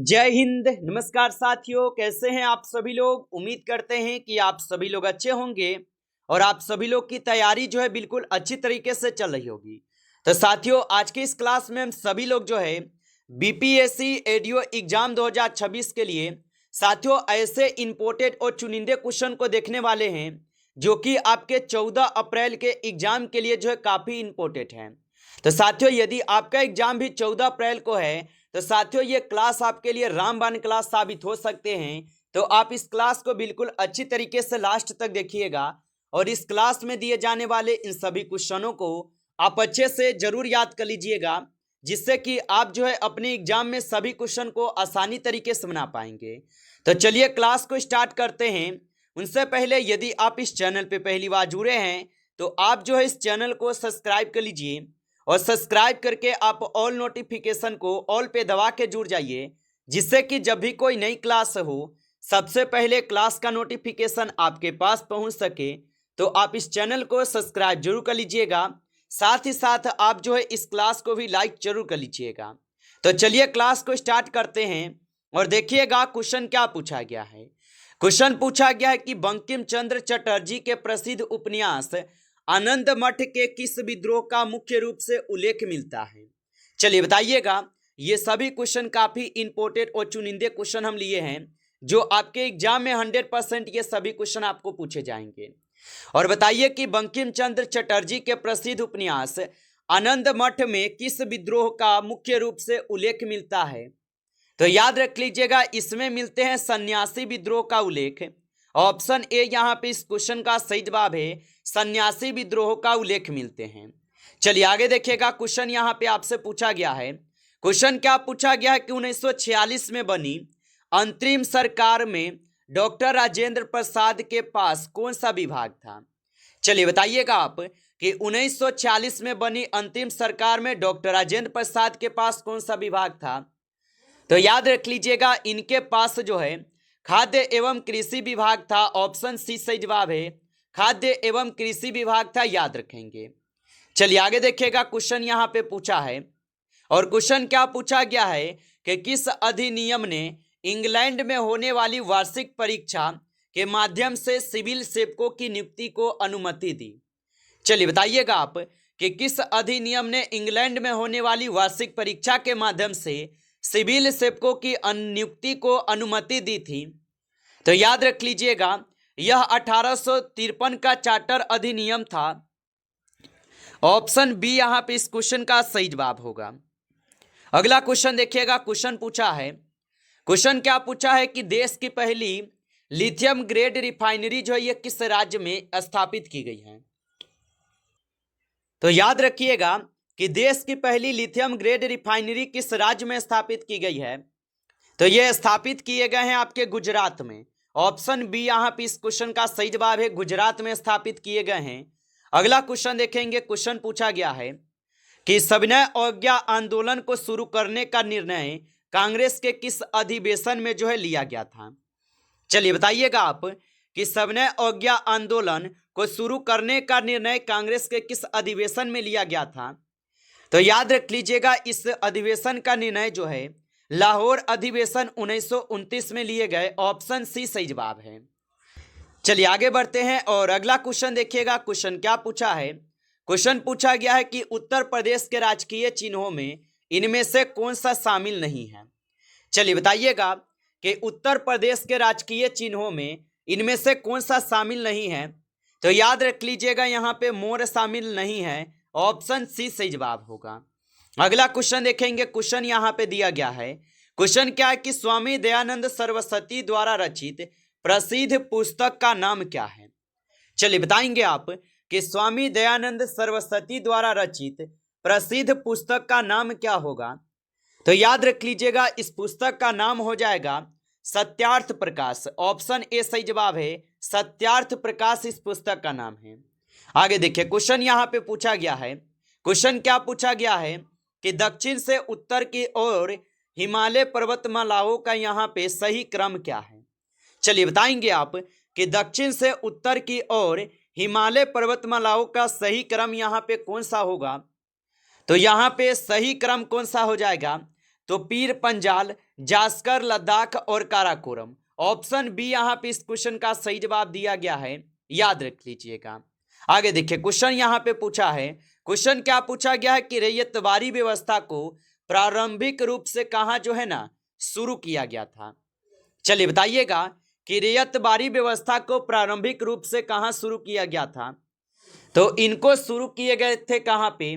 जय हिंद। नमस्कार साथियों, कैसे हैं आप सभी लोग। उम्मीद करते हैं कि आप सभी लोग अच्छे होंगे और आप सभी लोग की तैयारी जो है बिल्कुल अच्छी तरीके से चल रही होगी। तो साथियों, आज की इस क्लास में हम सभी लोग जो है बीपीएससी एडीओ एग्जाम 2026 के लिए साथियों ऐसे इंपोर्टेड और चुनिंदे क्वेश्चन को देखने वाले हैं जो कि आपके 14 अप्रैल के एग्जाम के लिए जो है काफी इंपोर्टेंट है। तो साथियों, यदि आपका एग्जाम भी 14 अप्रैल को है तो साथियों ये क्लास आपके लिए रामबाण क्लास साबित हो सकते हैं। तो आप इस क्लास को बिल्कुल अच्छी तरीके से लास्ट तक देखिएगा और इस क्लास में दिए जाने वाले इन सभी क्वेश्चनों को आप अच्छे से जरूर याद कर लीजिएगा, जिससे कि आप जो है अपने एग्जाम में सभी क्वेश्चन को आसानी तरीके से बना पाएंगे। तो चलिए क्लास को स्टार्ट करते हैं। उनसे पहले यदि आप इस चैनल पे पहली बार जुड़े हैं तो आप जो है इस चैनल को सब्सक्राइब कर लीजिए और सब्सक्राइब करके आप ऑल नोटिफिकेशन को ऑल पे दबा के जुड़ जाइए, जिससे कि जब भी कोई नई क्लास हो सबसे पहले क्लास का नोटिफिकेशन आपके पास पहुंच सके। तो आप इस चैनल को सब्सक्राइब जरूर कर लीजिएगा, साथ ही साथ आप जो है इस क्लास को भी लाइक जरूर कर लीजिएगा। तो चलिए क्लास को स्टार्ट करते हैं और देखिएगा क्वेश्चन क्या पूछा गया है। क्वेश्चन पूछा गया है कि बंकिम चंद्र चटर्जी के प्रसिद्ध उपन्यास आनंद मठ के किस विद्रोह का मुख्य रूप से उल्लेख मिलता है। चलिए बताइएगा। ये सभी क्वेश्चन काफी इंपोर्टेंट और चुनिंदे क्वेश्चन हम लिए हैं जो आपके एग्जाम में 100% ये सभी क्वेश्चन आपको पूछे जाएंगे। और बताइए कि बंकिम चंद्र चटर्जी के प्रसिद्ध उपन्यास आनंद मठ में किस विद्रोह का मुख्य रूप से उल्लेख मिलता है। तो याद रख लीजिएगा, इसमें मिलते हैं सन्यासी विद्रोह का उल्लेख। ऑप्शन ए यहाँ पे इस क्वेश्चन का सही जवाब है, सन्यासी विद्रोह का उल्लेख मिलते हैं। चलिए आगे देखिएगा। क्वेश्चन यहाँ पे आपसे पूछा गया है। क्वेश्चन क्या पूछा गया है कि 1946 में बनी अंतरिम सरकार में डॉक्टर राजेंद्र प्रसाद के पास कौन सा विभाग था। चलिए बताइएगा आप कि 1946 में बनी अंतिम सरकार में डॉक्टर राजेंद्र प्रसाद के पास कौन सा विभाग था। तो याद रख लीजिएगा, इनके पास जो है खाद्य एवं कृषि विभाग था। ऑप्शन सी सही जवाब है, खाद्य एवं कृषि विभाग था, याद रखेंगे। चलिए आगे देखिएगा। क्वेश्चन यहाँ पे पूछा है और क्वेश्चन क्या पूछा गया है कि किस अधिनियम ने इंग्लैंड में होने वाली वार्षिक परीक्षा के माध्यम से सिविल सेवकों की नियुक्ति को अनुमति दी। चलिए बताइएगा आप कि किस अधिनियम ने इंग्लैंड में होने वाली वार्षिक परीक्षा के माध्यम से सिविल सेवकों की नियुक्ति को अनुमति दी थी। तो याद रख लीजिएगा, यह 1853 का चार्टर अधिनियम था। ऑप्शन बी यहाँ पे इस क्वेश्चन का सही जवाब होगा। अगला क्वेश्चन देखिएगा। क्वेश्चन पूछा है, क्वेश्चन क्या पूछा है कि देश की पहली लिथियम ग्रेड रिफाइनरी जो है यह किस राज्य में स्थापित की गई है। तो याद रखिएगा कि देश की पहली लिथियम ग्रेड रिफाइनरी किस राज्य में स्थापित की गई है। तो ये स्थापित किए गए हैं आपके गुजरात में। ऑप्शन बी यहाँ पे इस क्वेश्चन का सही जवाब है, गुजरात में स्थापित किए गए हैं। अगला क्वेश्चन देखेंगे। क्वेश्चन पूछा गया है कि सविनय अवज्ञा आंदोलन को शुरू करने का निर्णय कांग्रेस के किस अधिवेशन में जो है लिया गया था। चलिए बताइएगा आप कि सविनय अवज्ञा आंदोलन को शुरू करने का निर्णय कांग्रेस के किस अधिवेशन में लिया गया था। तो याद रख लीजिएगा, इस अधिवेशन का निर्णय जो है लाहौर अधिवेशन 1929 में लिए गए। ऑप्शन सी सही जवाब है। चलिए आगे बढ़ते हैं और अगला क्वेश्चन देखिएगा। क्वेश्चन क्या पूछा है। क्वेश्चन पूछा गया है कि उत्तर प्रदेश के राजकीय चिन्हों में इनमें से कौन सा शामिल नहीं है। चलिए बताइएगा कि उत्तर प्रदेश के राजकीय चिन्हों में इनमें से कौन सा शामिल नहीं है। तो याद रख लीजिएगा, यहाँ पे मोर शामिल नहीं है। ऑप्शन सी सही जवाब होगा। अगला क्वेश्चन देखेंगे। क्वेश्चन यहाँ पे दिया गया है। क्वेश्चन क्या है कि स्वामी दयानंद सरस्वती द्वारा रचित प्रसिद्ध पुस्तक का नाम क्या है। चलिए बताएंगे आप कि स्वामी दयानंद सरस्वती द्वारा रचित प्रसिद्ध पुस्तक का नाम क्या होगा। तो याद रख लीजिएगा, इस पुस्तक का नाम हो जाएगा सत्यार्थ प्रकाश। ऑप्शन ए सही जवाब है, सत्यार्थ प्रकाश इस पुस्तक का नाम है। आगे देखिए। क्वेश्चन यहाँ पे पूछा गया है। क्वेश्चन क्या पूछा गया है कि दक्षिण से उत्तर की ओर हिमालय पर्वतमालाओं का यहाँ पे सही क्रम क्या है। चलिए बताएंगे आप कि दक्षिण से उत्तर की ओर हिमालय पर्वतमालाओं का सही क्रम यहाँ पे कौन सा होगा। तो यहाँ पे सही क्रम कौन सा हो जाएगा। तो पीर पंजाल, जास्कर, लद्दाख और काराकोरम। ऑप्शन बी यहाँ पे इस क्वेश्चन का सही जवाब दिया गया है, याद रख लीजिएगा। आगे देखिए क्वेश्चन यहाँ पे पूछा है, क्वेश्चन क्या पूछा गया है कि रैयतवाड़ी व्यवस्था को प्रारंभिक रूप से कहाँ जो है ना शुरू किया गया था। चलिए बताइएगा कि रैयतवाड़ी व्यवस्था को प्रारंभिक रूप से कहाँ शुरू किया गया था। तो इनको शुरू किए गए थे कहाँ पे,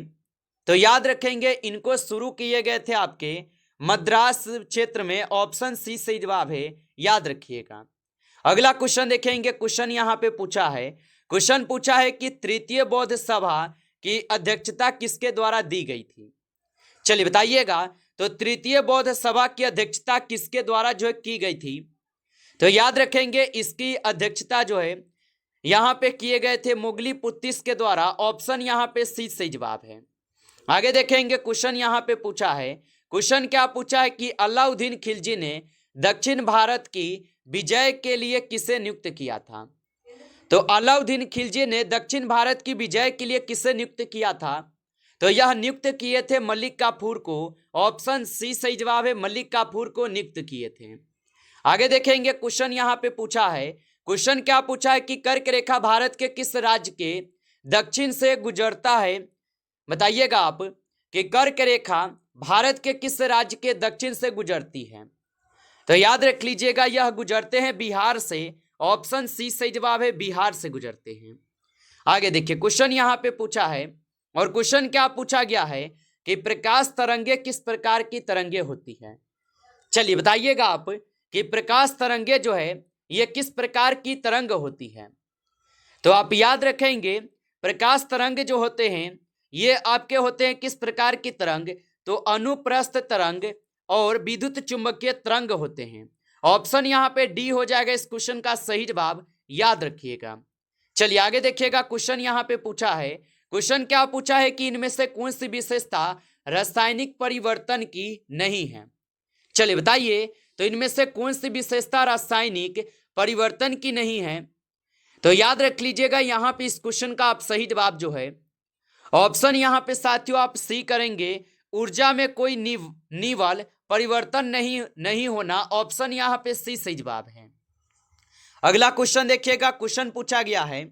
तो याद रखेंगे इनको शुरू किए गए थे आपके मद्रास क्षेत्र में। ऑप्शन सी सही जवाब है, याद रखिएगा। अगला क्वेश्चन देखेंगे, क्वेश्चन यहाँ पे पूछा है, क्वेश्चन पूछा है कि तृतीय बौद्ध सभा की अध्यक्षता किसके द्वारा दी गई थी। चलिए बताइएगा, तो तृतीय बौद्ध सभा की अध्यक्षता किसके द्वारा जो है की गई थी। तो याद रखेंगे इसकी अध्यक्षता जो है यहाँ पे किए गए थे मुगली पुत्तिस के द्वारा। ऑप्शन यहाँ पे सी सही जवाब है। आगे देखेंगे क्वेश्चन यहाँ पे पूछा है, क्वेश्चन क्या पूछा है कि अलाउद्दीन खिलजी ने दक्षिण भारत की विजय के लिए किसे नियुक्त किया था। तो अलाउद्दीन खिलजी ने दक्षिण भारत की विजय के लिए किसे नियुक्त किया था। तो यह नियुक्त किए थे मलिक काफूर को। ऑप्शन सी सही जवाब है, मलिक काफूर को नियुक्त किए थे। आगे देखेंगे क्वेश्चन यहाँ पे पूछा है, क्वेश्चन क्या पूछा है कि कर्क रेखा भारत के किस राज्य के दक्षिण से गुजरता है। बताइएगा आप कि कर्क रेखा भारत के किस राज्य के दक्षिण से गुजरती है। तो याद रख लीजिएगा यह गुजरते हैं बिहार से। ऑप्शन सी सही जवाब है, बिहार से गुजरते हैं। आगे देखिए क्वेश्चन यहाँ पे पूछा है, और क्वेश्चन क्या पूछा गया है कि प्रकाश तरंगे किस प्रकार की तरंगे होती है। चलिए बताइएगा आप कि प्रकाश तरंगे जो है ये किस प्रकार की तरंग होती है। तो आप याद रखेंगे प्रकाश तरंग जो होते हैं ये आपके होते हैं किस प्रकार की तरंग, तो अनुप्रस्थ तरंग और विद्युत चुंबकीय तरंग होते हैं। ऑप्शन यहाँ पे डी हो जाएगा इस क्वेश्चन का सही जवाब, याद रखिएगा। चलिए आगे देखिएगा क्वेश्चन यहाँ पे पूछा है, क्वेश्चन क्या पूछा है कि इनमें से कौन सी विशेषता रासायनिक परिवर्तन की नहीं है। चलिए बताइए, तो इनमें से कौन सी विशेषता रासायनिक परिवर्तन की नहीं है। तो याद रख लीजिएगा यहाँ पे इस क्वेश्चन का आप सही जवाब जो है ऑप्शन यहाँ पे साथियों आप सी करेंगे, ऊर्जा में कोई निवल परिवर्तन नहीं होना। ऑप्शन यहाँ पे सी सही जवाब है। अगला क्वेश्चन देखिएगा, क्वेश्चन पूछा गया है,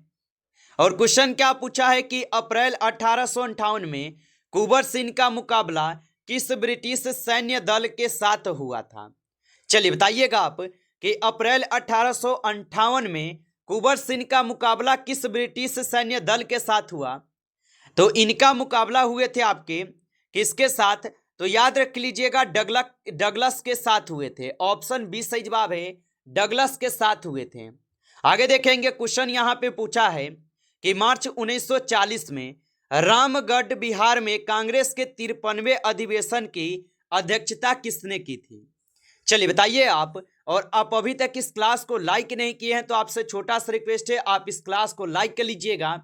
और क्वेश्चन क्या पूछा है कि अप्रैल 1858 में कुंवर सिंह का मुकाबला किस ब्रिटिश सैन्य दल के साथ हुआ था। चलिए बताइएगा आप कि अप्रैल 1858 में कुंवर सिंह का मुकाबला किस ब्रिटिश सैन्य दल के साथ हुआ। तो इनका मुकाबला हुए थे आपके किसके साथ, तो याद रख लीजिएगा डगलस के साथ हुए थे। ऑप्शन बी सही जवाब है, डगलस के साथ हुए थे। आगे देखेंगे क्वेश्चन यहाँ पे पूछा है कि मार्च 1940 में रामगढ़ बिहार में कांग्रेस के 53वें अधिवेशन की अध्यक्षता किसने की थी। चलिए बताइए आप, और आप अभी तक इस क्लास को लाइक नहीं किए हैं तो आपसे छोटा सा रिक्वेस्ट है आप इस क्लास को लाइक कर लीजिएगा।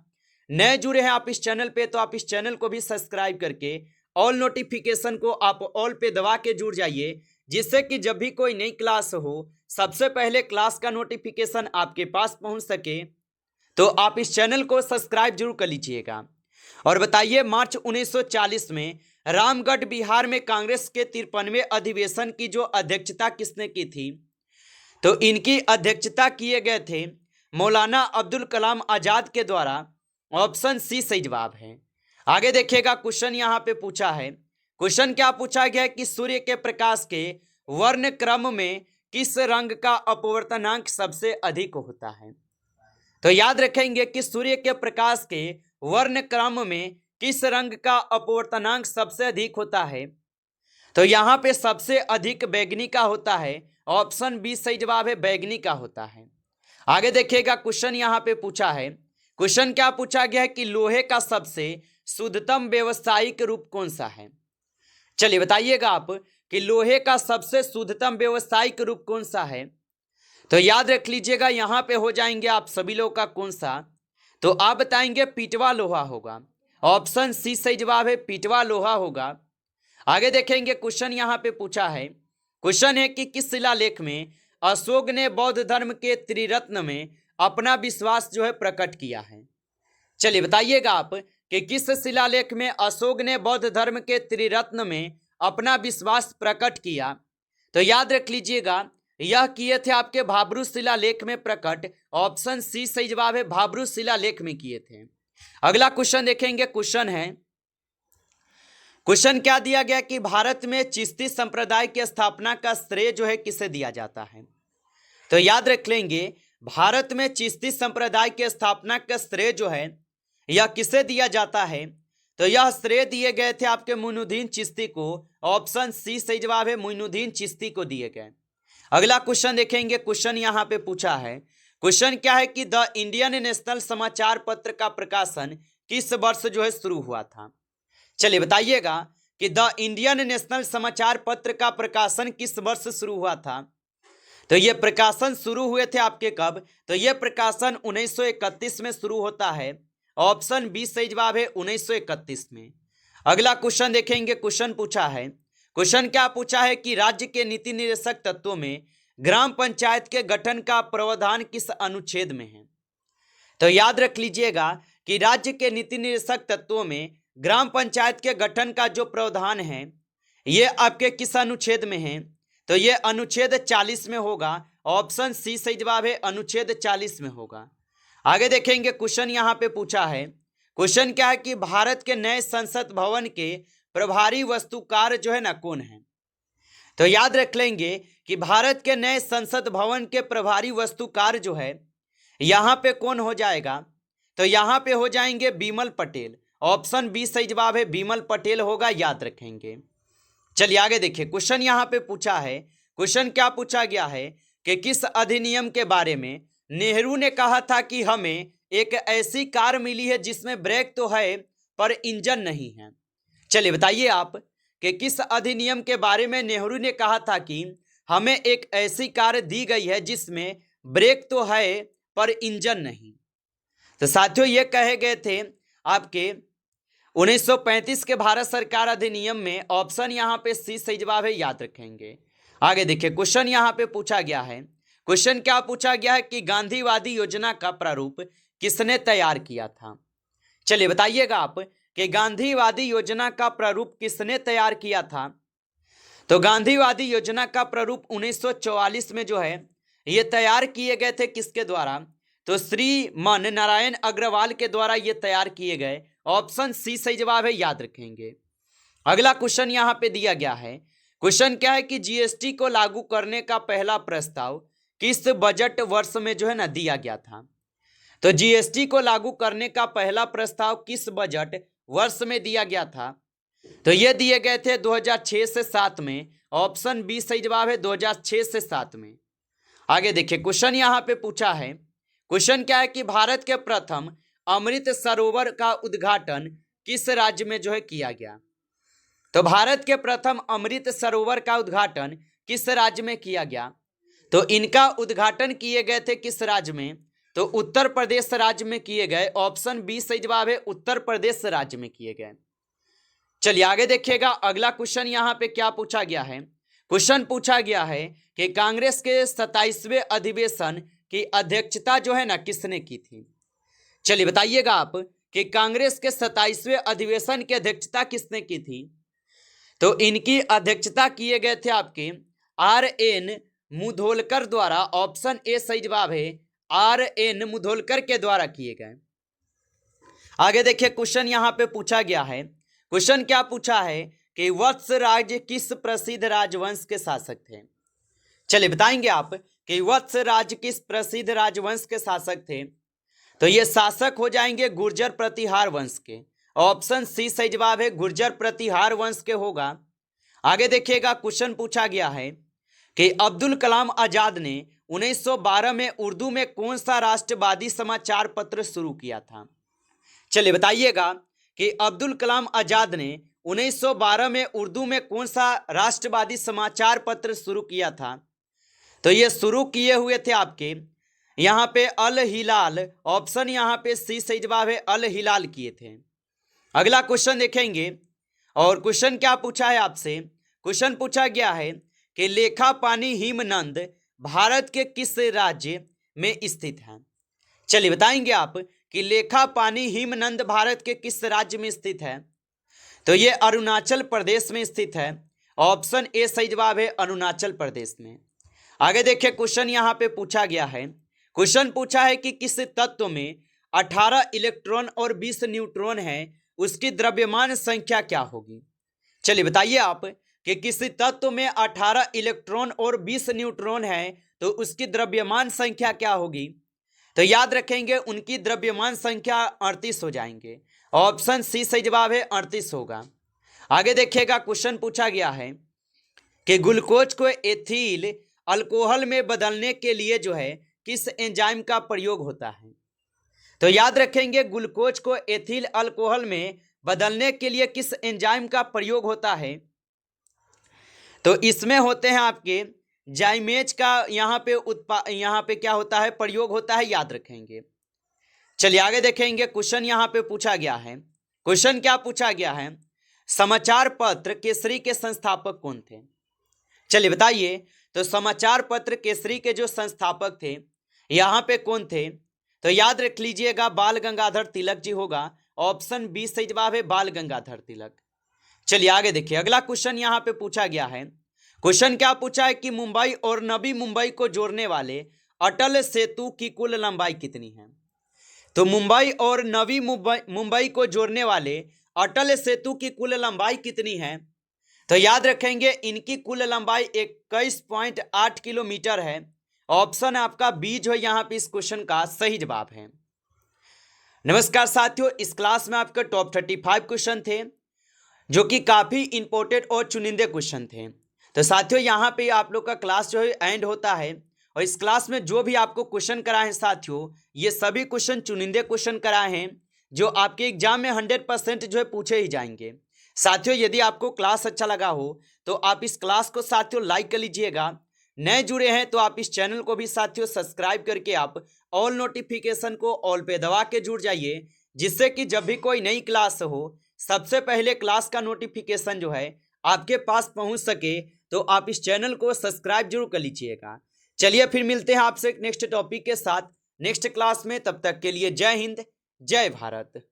नए जुड़े हैं आप इस चैनल पे तो आप इस चैनल को भी सब्सक्राइब करके ऑल नोटिफिकेशन को आप ऑल पे दबा के जुड़ जाइए, जिससे कि जब भी कोई नई क्लास हो सबसे पहले क्लास का नोटिफिकेशन आपके पास पहुंच सके। तो आप इस चैनल को सब्सक्राइब जरूर कर लीजिएगा। और बताइए मार्च 1940 में रामगढ़ बिहार में कांग्रेस के 53वें अधिवेशन की जो अध्यक्षता किसने की थी। तो इनकी अध्यक्षता किए गए थे मौलाना अब्दुल कलाम आजाद के द्वारा। ऑप्शन सी सही जवाब है। आगे देखिएगा क्वेश्चन यहाँ पे पूछा है, क्वेश्चन क्या पूछा गया है कि सूर्य के प्रकाश के वर्ण क्रम में किस रंग का अपवर्तनांक सबसे अधिक होता है। तो याद रखेंगे कि सूर्य के प्रकाश के वर्ण क्रम में किस रंग का अपवर्तनांक सबसे अधिक होता है। तो यहाँ पे सबसे अधिक बैगनी का होता है। ऑप्शन बी सही जवाब है, बैगनी का होता है। आगे देखिएगा क्वेश्चन यहाँ पे पूछा है, क्वेश्चन क्या पूछा गया है कि लोहे का सबसे शुद्धतम व्यावसायिक रूप कौन सा है। चलिए बताइएगा आप कि लोहे का सबसे शुद्धतम व्यावसायिक रूप कौन सा है। तो याद रख लीजिएगा यहाँ पे हो जाएंगे आप सभी लोग का कौन सा, तो आप बताएंगे पीटवा लोहा होगा। ऑप्शन सी सही जवाब है, पीटवा लोहा होगा। आगे देखेंगे क्वेश्चन यहाँ पे पूछा है, क्वेश्चन है कि किस शिलालेख में अशोक ने बौद्ध धर्म के त्रिरत्न में अपना विश्वास जो है प्रकट किया है। चलिए बताइएगा आप कि किस शिलालेख में अशोक ने बौद्ध धर्म के त्रिरत्न में अपना विश्वास प्रकट किया? तो याद रख लीजिएगा, यह किए थे आपके भाब्रू शिलालेख में प्रकट। ऑप्शन सी सही जवाब है, भाब्रू शिलालेख में किए थे। अगला क्वेश्चन देखेंगे। क्वेश्चन क्या दिया गया कि भारत में चिश्ती संप्रदाय की स्थापना का श्रेय जो है किसे दिया जाता है? तो याद रख लेंगे, भारत में चिश्ती संप्रदाय की स्थापना का श्रेय जो है यह किसे दिया जाता है? तो यह श्रेय दिए गए थे आपके मोइनुद्दीन चिश्ती को। ऑप्शन सी सही जवाब है, मोइनुद्दीन चिश्ती को दिए गए। अगला क्वेश्चन देखेंगे। क्वेश्चन यहां पे पूछा है, क्वेश्चन क्या है कि द इंडियन नेशनल समाचार पत्र का प्रकाशन किस वर्ष जो है शुरू हुआ था? चलिए बताइएगा कि द इंडियन नेशनल समाचार पत्र का प्रकाशन किस वर्ष शुरू हुआ था? तो ये प्रकाशन शुरू हुए थे आपके कब? तो ये प्रकाशन 1931 में शुरू होता है। ऑप्शन बी सही जवाब है, 1931 में। अगला क्वेश्चन देखेंगे। क्वेश्चन क्या पूछा है कि राज्य के नीति निर्देशक तत्वों में ग्राम पंचायत के गठन का प्रावधान किस अनुच्छेद में है? तो याद रख लीजिएगा कि राज्य के नीति निर्देशक तत्वों में ग्राम पंचायत के गठन का जो प्रावधान है ये आपके किस अनुच्छेद में है? तो ये अनुच्छेद 40 में होगा। ऑप्शन सी सही जवाब है, अनुच्छेद 40 में होगा। आगे देखेंगे। क्वेश्चन यहाँ पे पूछा है, क्वेश्चन क्या है कि भारत के नए संसद भवन के प्रभारी वस्तुकार जो है ना कौन है? तो याद रख लेंगे कि भारत के नए संसद भवन के प्रभारी वस्तुकार जो है यहाँ पे कौन हो जाएगा? तो यहाँ पे हो जाएंगे बिमल पटेल। ऑप्शन बी सही जवाब है, बिमल पटेल होगा, याद रखेंगे। चलिए आगे देखिए। क्वेश्चन यहाँ पे पूछा है, क्वेश्चन क्या पूछा गया है कि किस अधिनियम के बारे में नेहरू ने कहा था कि हमें एक ऐसी कार मिली है जिसमें ब्रेक तो है पर इंजन नहीं है? चलिए बताइए आप कि किस अधिनियम के बारे में नेहरू ने कहा था कि हमें एक ऐसी कार दी गई है जिसमें ब्रेक तो है पर इंजन नहीं? तो साथियों ये कहे गए थे आपके 1935 के भारत सरकार अधिनियम में। ऑप्शन यहाँ पे सी सही जवाब है, याद रखेंगे। आगे देखिए। क्वेश्चन यहाँ पे पूछा गया है, क्वेश्चन क्या पूछा गया है कि गांधीवादी योजना का प्रारूप किसने तैयार किया था? चलिए बताइएगा आप कि गांधीवादी योजना का प्रारूप किसने तैयार किया था? तो गांधीवादी योजना का प्रारूप 1944 में जो है ये तैयार किए गए थे। किसके द्वारा? तो श्रीमान नारायण अग्रवाल के द्वारा ये तैयार किए गए। ऑप्शन सी सही जवाब है, याद रखेंगे। अगला क्वेश्चन यहाँ पे दिया गया है। क्वेश्चन क्या है कि जीएसटी को लागू करने का पहला प्रस्ताव किस बजट वर्ष में जो है ना दिया गया था? तो जीएसटी को लागू करने का पहला प्रस्ताव किस बजट वर्ष में दिया गया था? तो ये दिए गए थे 2006 से 7 में। ऑप्शन बी सही जवाब है, 2006 से 7 में। आगे देखिए। क्वेश्चन यहाँ पे पूछा है, क्वेश्चन क्या है कि भारत के प्रथम अमृत सरोवर का उद्घाटन किस राज्य में जो है किया गया? तो भारत के प्रथम अमृत सरोवर का उद्घाटन किस राज्य में किया गया? तो इनका उद्घाटन किए गए थे किस राज्य में? तो उत्तर प्रदेश राज्य में किए गए। ऑप्शन बी सही जवाब है, उत्तर प्रदेश राज्य में किए गए। चलिए आगे देखिएगा। अगला क्वेश्चन यहाँ पे क्या पूछा गया है? क्वेश्चन पूछा गया है कि कांग्रेस के 27वें अधिवेशन की अध्यक्षता जो है ना किसने की थी? चलिए बताइएगा आप कि कांग्रेस के 27वें अधिवेशन की अध्यक्षता किसने की थी? तो इनकी अध्यक्षता किए गए थे आपके RN मुधोलकर द्वारा। ऑप्शन ए सही जवाब है, RN मुधोलकर के द्वारा किए गए। आगे देखिए। क्वेश्चन यहाँ पे पूछा गया है, क्वेश्चन क्या पूछा है कि वत्सराज किस प्रसिद्ध राजवंश के शासक थे? चलिए बताएंगे आप कि वत्सराज किस प्रसिद्ध राजवंश के शासक थे? तो ये शासक हो जाएंगे गुर्जर प्रतिहार वंश के। ऑप्शन सी सही जवाब है, गुर्जर प्रतिहार वंश के होगा। आगे देखिएगा। क्वेश्चन पूछा गया है कि अब्दुल कलाम आजाद ने 1912 में उर्दू में कौन सा राष्ट्रवादी समाचार पत्र शुरू किया था? चलिए बताइएगा कि अब्दुल कलाम आजाद ने 1912 में उर्दू में कौन सा राष्ट्रवादी समाचार पत्र शुरू किया था? तो ये शुरू किए हुए थे आपके यहाँ पे अल हिलाल। ऑप्शन यहाँ पे सी सही जवाब है, अल हिलाल किए थे। अगला क्वेश्चन देखेंगे। और क्वेश्चन क्या पूछा है आपसे? क्वेश्चन पूछा गया है कि लेखापानी हिमनद भारत के किस राज्य में स्थित है? चलिए बताएंगे आप कि लेखापानी हिमनद भारत के किस राज्य में स्थित है? तो ये अरुणाचल प्रदेश में स्थित है। ऑप्शन ए सही जवाब है, अरुणाचल प्रदेश में। आगे देखिए क्वेश्चन यहाँ पे पूछा गया है। क्वेश्चन पूछा है कि किस तत्व में 18 इलेक्ट्रॉन और 20 न्यूट्रॉन है, उसकी द्रव्यमान संख्या क्या होगी। चलिए बताइए आप कि किसी तत्व में 18 इलेक्ट्रॉन और 20 न्यूट्रॉन है तो उसकी द्रव्यमान संख्या क्या होगी। तो याद रखेंगे उनकी द्रव्यमान संख्या 38 हो जाएंगे। ऑप्शन सी सही जवाब है, 38 होगा। आगे देखिएगा क्वेश्चन पूछा गया है कि ग्लूकोज को एथिल अल्कोहल में बदलने के लिए जो है किस एंजाइम का प्रयोग होता है। तो याद रखेंगे ग्लूकोज को एथिल अल्कोहल में बदलने के लिए किस एंजाइम का प्रयोग होता है। तो इसमें होते हैं आपके जाइमेज का यहाँ पे क्या होता है, प्रयोग होता है, याद रखेंगे। चलिए आगे देखेंगे क्वेश्चन यहाँ पे पूछा गया है। क्वेश्चन क्या पूछा गया है, समाचार पत्र केसरी के संस्थापक कौन थे। चलिए बताइए, तो समाचार पत्र केसरी के जो संस्थापक थे यहाँ पे कौन थे। तो याद रख लीजिएगा बाल गंगाधर तिलक जी होगा। ऑप्शन बी सही जवाब है, बाल गंगाधर तिलक। चलिए आगे देखिए अगला क्वेश्चन यहाँ पे पूछा गया है। क्वेश्चन क्या पूछा है कि मुंबई और नवी मुंबई को जोड़ने वाले अटल सेतु की कुल लंबाई कितनी है। तो मुंबई और नवी मुंबई को जोड़ने वाले अटल सेतु की कुल लंबाई कितनी है। तो याद रखेंगे इनकी कुल लंबाई 21.8 किलोमीटर है। ऑप्शन आपका बी जो है यहाँ पे इस क्वेश्चन का सही जवाब है। नमस्कार साथियों, इस क्लास में आपके टॉप 35 क्वेश्चन थे जो कि काफी इंपॉर्टेंट और चुनिंदे क्वेश्चन थे। तो साथियों यहाँ पे आप लोग का क्लास जो है एंड होता है और इस क्लास में जो भी आपको क्वेश्चन कराए हैं साथियों, ये सभी क्वेश्चन चुनिंदे क्वेश्चन कराए हैं जो आपके एग्जाम में 100% जो है पूछे ही जाएंगे। साथियों यदि आपको क्लास अच्छा लगा हो तो आप इस क्लास को साथियों लाइक कर लीजिएगा। नए जुड़े हैं तो आप इस चैनल को भी साथियों सब्सक्राइब करके आप ऑल नोटिफिकेशन को ऑल पे दबा के जुड़ जाइए, जिससे कि जब भी कोई नई क्लास हो सबसे पहले क्लास का नोटिफिकेशन जो है आपके पास पहुंच सके। तो आप इस चैनल को सब्सक्राइब जरूर कर लीजिएगा। चलिए फिर मिलते हैं आपसे नेक्स्ट टॉपिक के साथ नेक्स्ट क्लास में। तब तक के लिए जय हिंद, जय भारत।